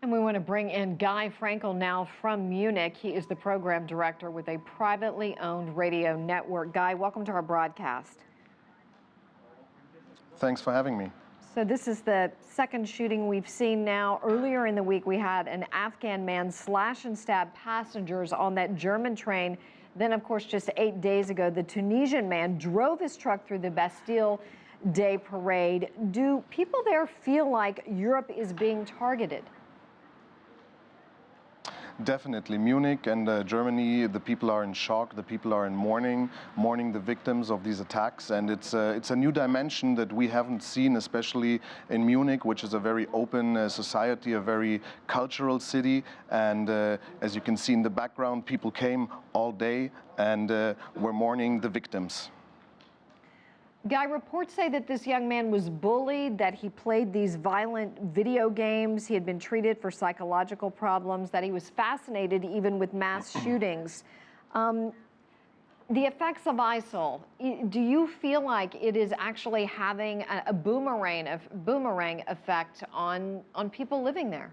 And we want to bring in Guy Fraenkel now from Munich. He is the program director with a privately owned radio network. Guy, welcome to our broadcast. Thanks for having me. So this is the second shooting we've seen now. Earlier in the week, we had an Afghan man slash and stab passengers on that German train. Then, of course, just 8 days ago, the Tunisian man drove his truck through the Bastille Day parade. Do people there feel like Europe is being targeted? Definitely. Munich and Germany, the people are in shock, the people are in mourning the victims of these attacks. And it's a new dimension that we haven't seen, especially in Munich, which is a very open society, a very cultural city. And as you can see in the background, people came all day and were mourning the victims. Guy, reports say that this young man was bullied, that he played these violent video games, he had been treated for psychological problems, that he was fascinated even with mass shootings. The effects of ISIL, do you feel like it is actually having a boomerang effect on people living there?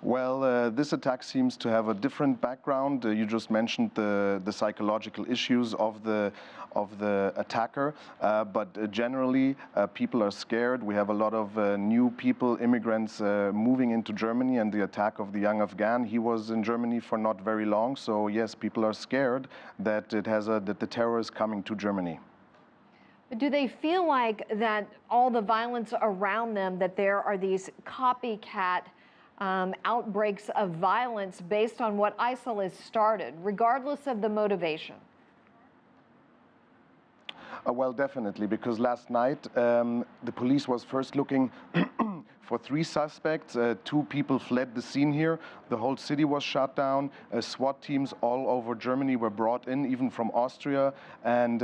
Well, this attack seems to have a different background. You just mentioned the psychological issues of the attacker, but generally people are scared. We have a lot of new people, immigrants moving into Germany, and the attack of the young Afghan, he was in Germany for not very long. So yes, people are scared that that the terror is coming to Germany. But do they feel like that all the violence around them, that there are these copycat outbreaks of violence based on what ISIL has started, regardless of the motivation? Well, definitely, because last night the police was first looking for 3 suspects. 2 people fled the scene here. The whole city was shut down. SWAT teams all over Germany were brought in, even from Austria, and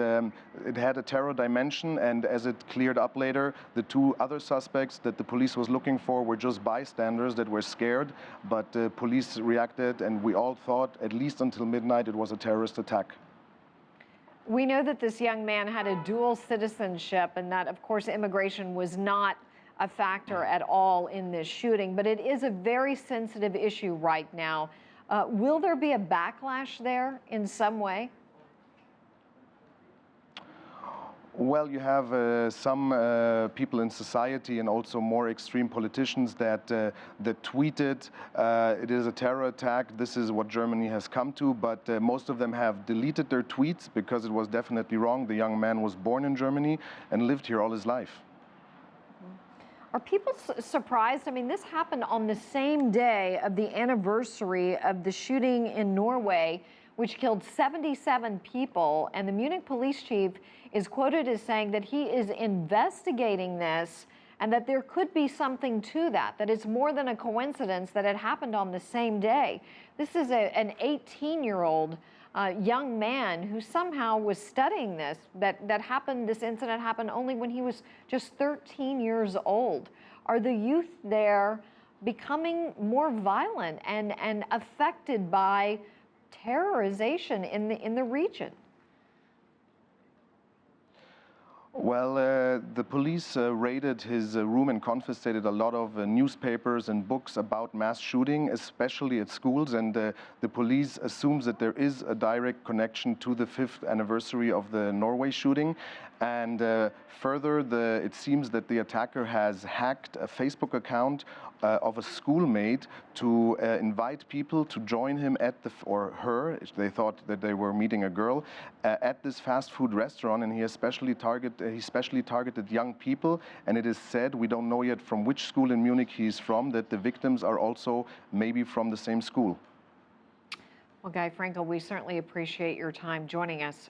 it had a terror dimension. And as it cleared up later, the 2 other suspects that the police was looking for were just bystanders that were scared, but police reacted, and we all thought, at least until midnight, it was a terrorist attack. We know that this young man had a dual citizenship, and that, of course, immigration was not a factor at all in this shooting, but it is a very sensitive issue right now. Will there be a backlash there in some way? Well, you have some people in society and also more extreme politicians that tweeted it is a terror attack. This is what Germany has come to. But most of them have deleted their tweets because it was definitely wrong. The young man was born in Germany and lived here all his life. Are people surprised? I mean, this happened on the same day of the anniversary of the shooting in Norway, which killed 77 people, and the Munich police chief is quoted as saying that he is investigating this and that there could be something to that it's more than a coincidence that it happened on the same day. This is an 18-year-old young man who somehow was studying this, this incident happened only when he was just 13 years old. Are the youth there becoming more violent and affected by terrorization in the region? Well, the police raided his room and confiscated a lot of newspapers and books about mass shooting, especially at schools. And the police assumes that there is a direct connection to the 5th anniversary of the Norway shooting. And further, it seems that the attacker has hacked a Facebook account of a schoolmate to invite people to join him or her, they thought that they were meeting a girl, at this fast food restaurant, and he especially targeted young people. And it is said, we don't know yet from which school in Munich he's from, that the victims are also maybe from the same school. Well, Guy Fraenkel, we certainly appreciate your time joining us